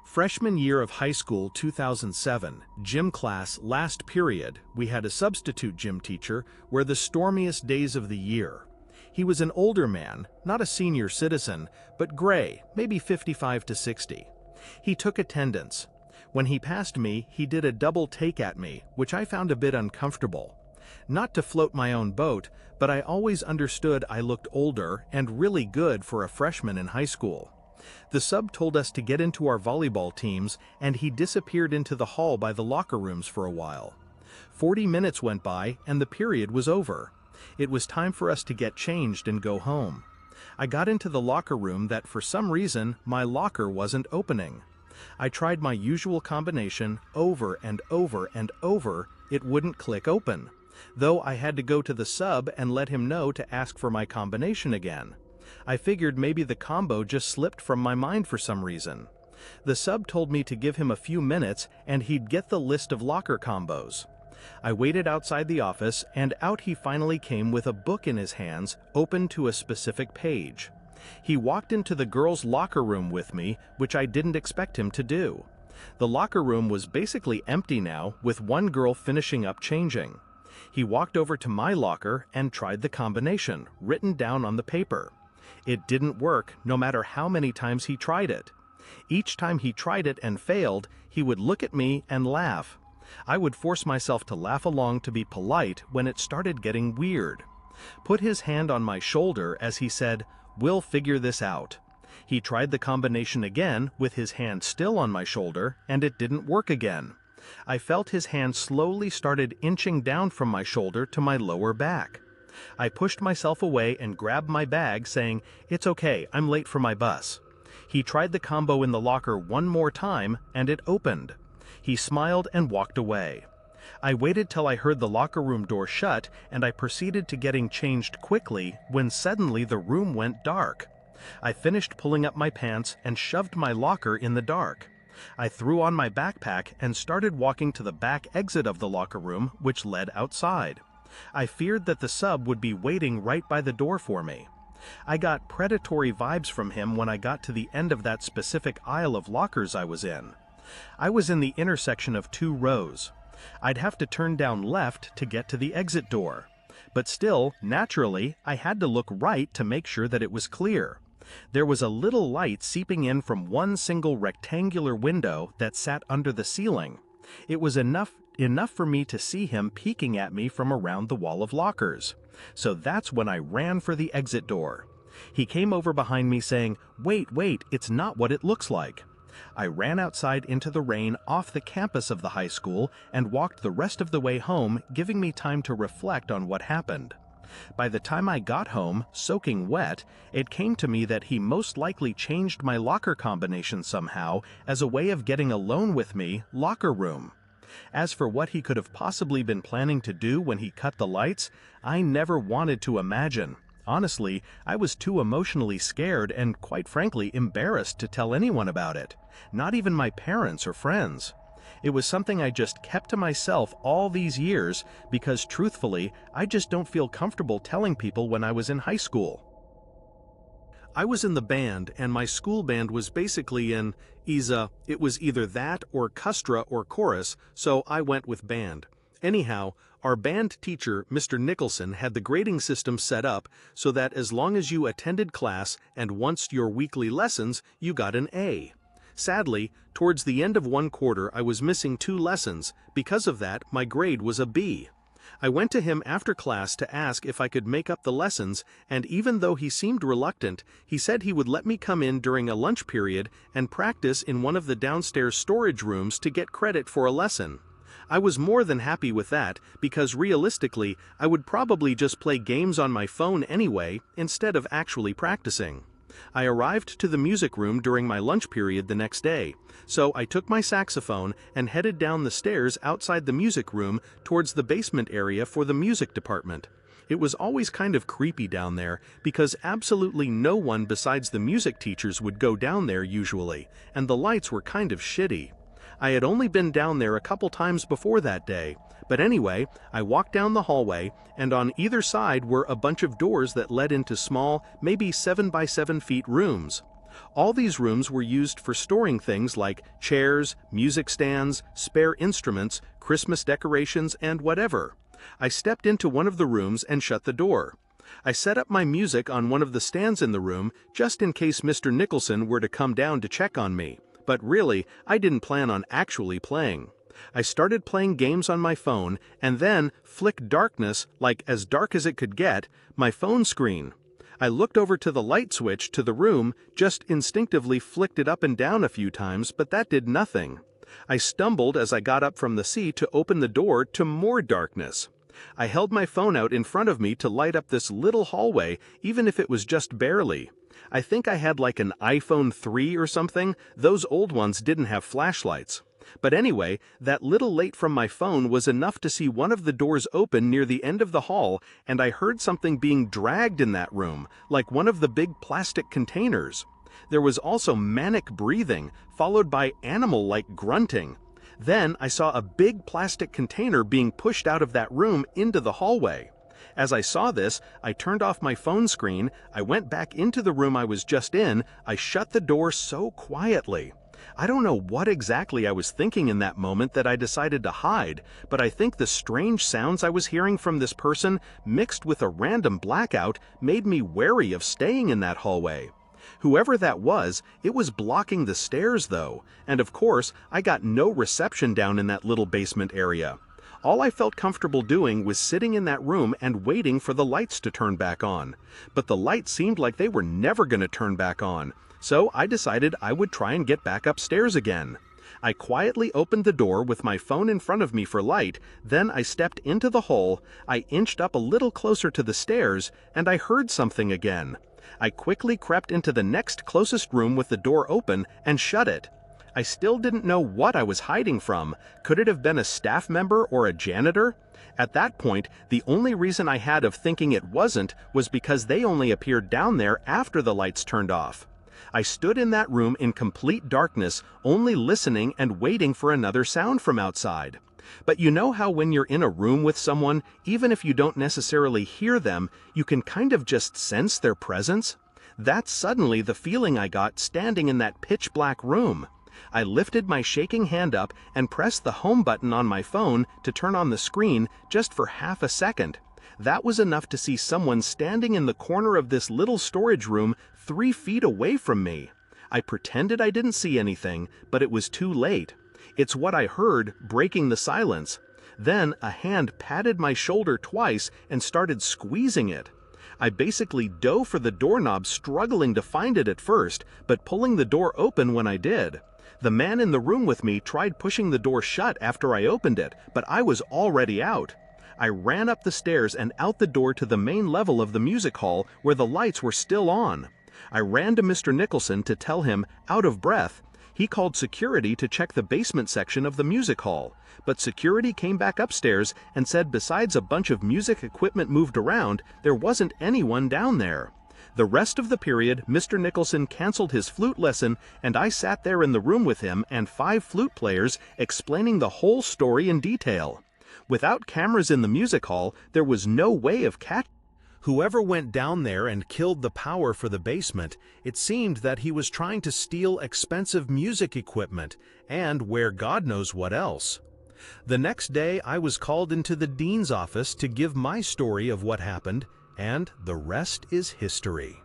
Freshman year of high school 2007, gym class last period, we had a substitute gym teacher were the stormiest days of the year. He was an older man, not a senior citizen, but gray, maybe 55 to 60. He took attendance. When he passed me, he did a double take at me, which I found a bit uncomfortable. Not to float my own boat, but I always understood I looked older and really good for a freshman in high school. The sub told us to get into our volleyball teams, and he disappeared into the hall by the locker rooms for a while. 40 minutes went by, and the period was over. It was time for us to get changed and go home. I got into the locker room that for some reason my locker wasn't opening. I tried my usual combination over and over and over, it wouldn't click open. Though I had to go to the sub and let him know to ask for my combination again. I figured maybe the combo just slipped from my mind for some reason. The sub told me to give him a few minutes and he'd get the list of locker combos. I waited outside the office and out he finally came with a book in his hands, open to a specific page. He walked into the girls' locker room with me, which I didn't expect him to do. The locker room was basically empty now, with one girl finishing up changing. He walked over to my locker and tried the combination, written down on the paper. It didn't work, no matter how many times he tried it. Each time he tried it and failed, he would look at me and laugh. I would force myself to laugh along to be polite when it started getting weird. Put his hand on my shoulder as he said, "We'll figure this out." He tried the combination again with his hand still on my shoulder, and it didn't work again. I felt his hand slowly started inching down from my shoulder to my lower back. I pushed myself away and grabbed my bag, saying, "It's okay, I'm late for my bus." He tried the combo in the locker one more time, and it opened. He smiled and walked away. I waited till I heard the locker room door shut, and I proceeded to getting changed quickly when suddenly the room went dark. I finished pulling up my pants and shoved my locker in the dark. I threw on my backpack and started walking to the back exit of the locker room, which led outside. I feared that the sub would be waiting right by the door for me. I got predatory vibes from him when I got to the end of that specific aisle of lockers I was in. I was in the intersection of two rows. I'd have to turn down left to get to the exit door. But still, naturally, I had to look right to make sure that it was clear. There was a little light seeping in from one single rectangular window that sat under the ceiling. It was enough for me to see him peeking at me from around the wall of lockers. So that's when I ran for the exit door. He came over behind me saying, wait, it's not what it looks like." I ran outside into the rain off the campus of the high school and walked the rest of the way home, giving me time to reflect on what happened. By the time I got home, soaking wet, it came to me that he most likely changed my locker combination somehow as a way of getting alone with me, locker room. As for what he could have possibly been planning to do when he cut the lights, I never wanted to imagine. Honestly, I was too emotionally scared and, quite frankly, embarrassed to tell anyone about it, not even my parents or friends. It was something I just kept to myself all these years because, truthfully, I just don't feel comfortable telling people when I was in high school. I was in the band, and my school band was basically in it was either that or orchestra or chorus, so I went with band. Anyhow, our band teacher, Mr. Nicholson, had the grading system set up so that as long as you attended class and once your weekly lessons, you got an A. Sadly, towards the end of one quarter I was missing 2 lessons. Because of that, my grade was a B. I went to him after class to ask if I could make up the lessons, and even though he seemed reluctant, he said he would let me come in during a lunch period and practice in one of the downstairs storage rooms to get credit for a lesson. I was more than happy with that because realistically, I would probably just play games on my phone anyway instead of actually practicing. I arrived to the music room during my lunch period the next day, so I took my saxophone and headed down the stairs outside the music room towards the basement area for the music department. It was always kind of creepy down there because absolutely no one besides the music teachers would go down there usually, and the lights were kind of shitty. I had only been down there a couple times before that day, but anyway, I walked down the hallway, and on either side were a bunch of doors that led into small, maybe 7 by 7 feet rooms. All these rooms were used for storing things like chairs, music stands, spare instruments, Christmas decorations, and whatever. I stepped into one of the rooms and shut the door. I set up my music on one of the stands in the room just in case Mr. Nicholson were to come down to check on me, but really, I didn't plan on actually playing. I started playing games on my phone and then flicked darkness, like as dark as it could get, my phone screen. I looked over to the light switch to the room, just instinctively flicked it up and down a few times, but that did nothing. I stumbled as I got up from the seat to open the door to more darkness. I held my phone out in front of me to light up this little hallway, even if it was just barely. I think I had like an iPhone 3 or something. Those old ones didn't have flashlights. But anyway, that little light from my phone was enough to see one of the doors open near the end of the hall, and I heard something being dragged in that room, like one of the big plastic containers. There was also manic breathing, followed by animal-like grunting. Then I saw a big plastic container being pushed out of that room into the hallway. As I saw this, I turned off my phone screen, I went back into the room I was just in, I shut the door so quietly. I don't know what exactly I was thinking in that moment that I decided to hide, but I think the strange sounds I was hearing from this person, mixed with a random blackout, made me wary of staying in that hallway. Whoever that was, it was blocking the stairs though, and of course, I got no reception down in that little basement area. All I felt comfortable doing was sitting in that room and waiting for the lights to turn back on. But the lights seemed like they were never going to turn back on, so I decided I would try and get back upstairs again. I quietly opened the door with my phone in front of me for light, then I stepped into the hole, I inched up a little closer to the stairs, and I heard something again. I quickly crept into the next closest room with the door open and shut it. I still didn't know what I was hiding from. Could it have been a staff member or a janitor? At that point, the only reason I had of thinking it wasn't was because they only appeared down there after the lights turned off. I stood in that room in complete darkness, only listening and waiting for another sound from outside. But you know how when you're in a room with someone, even if you don't necessarily hear them, you can kind of just sense their presence? That's suddenly the feeling I got standing in that pitch-black room. I lifted my shaking hand up and pressed the home button on my phone to turn on the screen just for half a second. That was enough to see someone standing in the corner of this little storage room 3 feet away from me. I pretended I didn't see anything, but it was too late. It's what I heard, breaking the silence. Then a hand patted my shoulder twice and started squeezing it. I basically dove for the doorknob, struggling to find it at first, but pulling the door open when I did. The man in the room with me tried pushing the door shut after I opened it, but I was already out. I ran up the stairs and out the door to the main level of the music hall where the lights were still on. I ran to Mr. Nicholson to tell him, out of breath. He called security to check the basement section of the music hall, but security came back upstairs and said besides a bunch of music equipment moved around, there wasn't anyone down there. The rest of the period, Mr. Nicholson canceled his flute lesson, and I sat there in the room with him and 5 flute players explaining the whole story in detail. Without cameras in the music hall, there was no way of catching. Whoever went down there and killed the power for the basement, it seemed that he was trying to steal expensive music equipment and wear God knows what else. The next day, I was called into the dean's office to give my story of what happened, and the rest is history.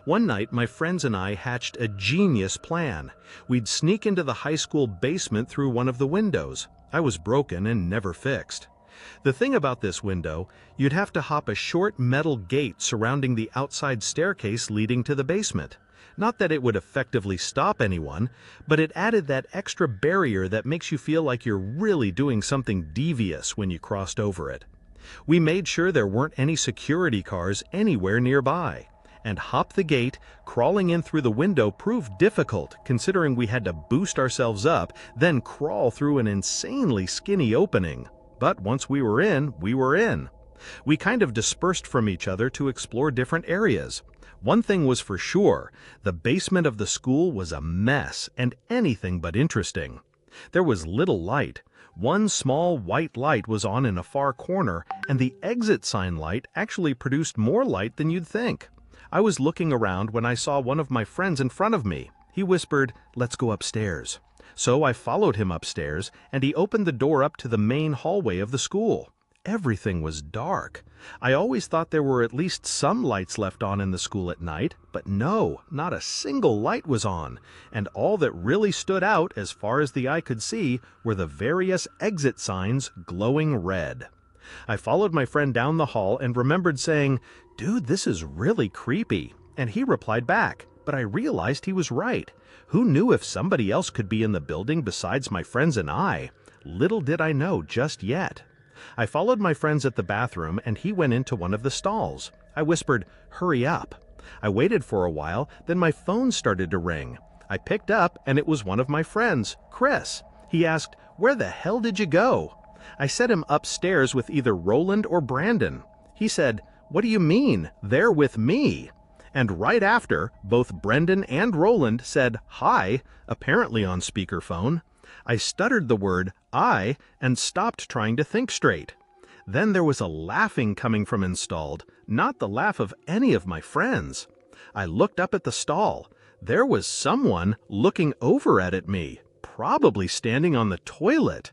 One night, my friends and I hatched a genius plan. We'd sneak into the high school basement through one of the windows. I was broken and never fixed. The thing about this window, you'd have to hop a short metal gate surrounding the outside staircase leading to the basement. Not that it would effectively stop anyone, but it added that extra barrier that makes you feel like you're really doing something devious when you crossed over it. We made sure there weren't any security cars anywhere nearby. And hop the gate, crawling in through the window proved difficult considering we had to boost ourselves up, then crawl through an insanely skinny opening. But once we were in, we were in. We kind of dispersed from each other to explore different areas. One thing was for sure, the basement of the school was a mess and anything but interesting. There was little light. One small white light was on in a far corner, and the exit sign light actually produced more light than you'd think. I was looking around when I saw one of my friends in front of me. He whispered, "Let's go upstairs." So I followed him upstairs, and he opened the door up to the main hallway of the school. Everything was dark. I always thought there were at least some lights left on in the school at night, but no, not a single light was on, and all that really stood out as far as the eye could see were the various exit signs glowing red. I followed my friend down the hall and remembered saying, "Dude, this is really creepy." And he replied back, but I realized he was right. Who knew if somebody else could be in the building besides my friends and I? Little did I know just yet. I followed my friends at the bathroom and he went into one of the stalls. I whispered, "Hurry up." I waited for a while, then my phone started to ring. I picked up and it was one of my friends, Chris. He asked, "Where the hell did you go?" I said him upstairs with either Roland or Brandon. He said, "What do you mean? They're with me." And right after, both Brendan and Roland said hi, apparently on speakerphone. I stuttered the word "I" and stopped trying to think straight. Then there was a laughing coming from installed, not the laugh of any of my friends. I looked up at the stall. There was someone looking over at me, probably standing on the toilet.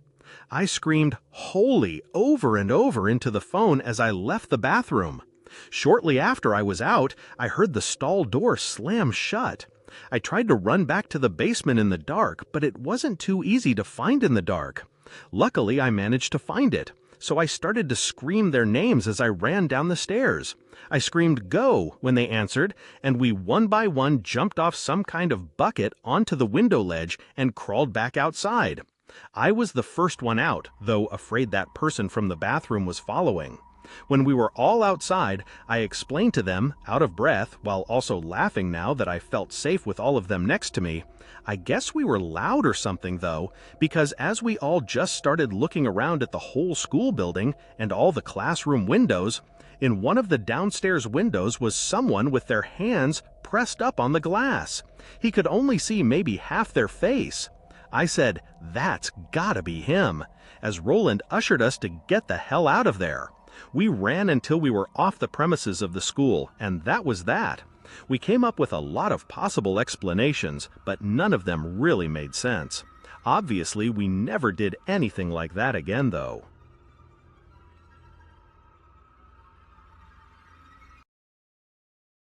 I screamed "Holy" over and over into the phone as I left the bathroom. Shortly after I was out, I heard the stall door slam shut. I tried to run back to the basement in the dark, but it wasn't too easy to find in the dark. Luckily, I managed to find it, so I started to scream their names as I ran down the stairs. I screamed "Go" when they answered, and we one by one jumped off some kind of bucket onto the window ledge and crawled back outside. I was the first one out, though afraid that person from the bathroom was following. When we were all outside, I explained to them, out of breath, while also laughing now that I felt safe with all of them next to me. I guess we were loud or something, though, because as we all just started looking around at the whole school building and all the classroom windows, in one of the downstairs windows was someone with their hands pressed up on the glass. He could only see maybe half their face. I said, "That's gotta be him," as Roland ushered us to get the hell out of there. We ran until we were off the premises of the school, and that was that. We came up with a lot of possible explanations, but none of them really made sense. Obviously, we never did anything like that again, though.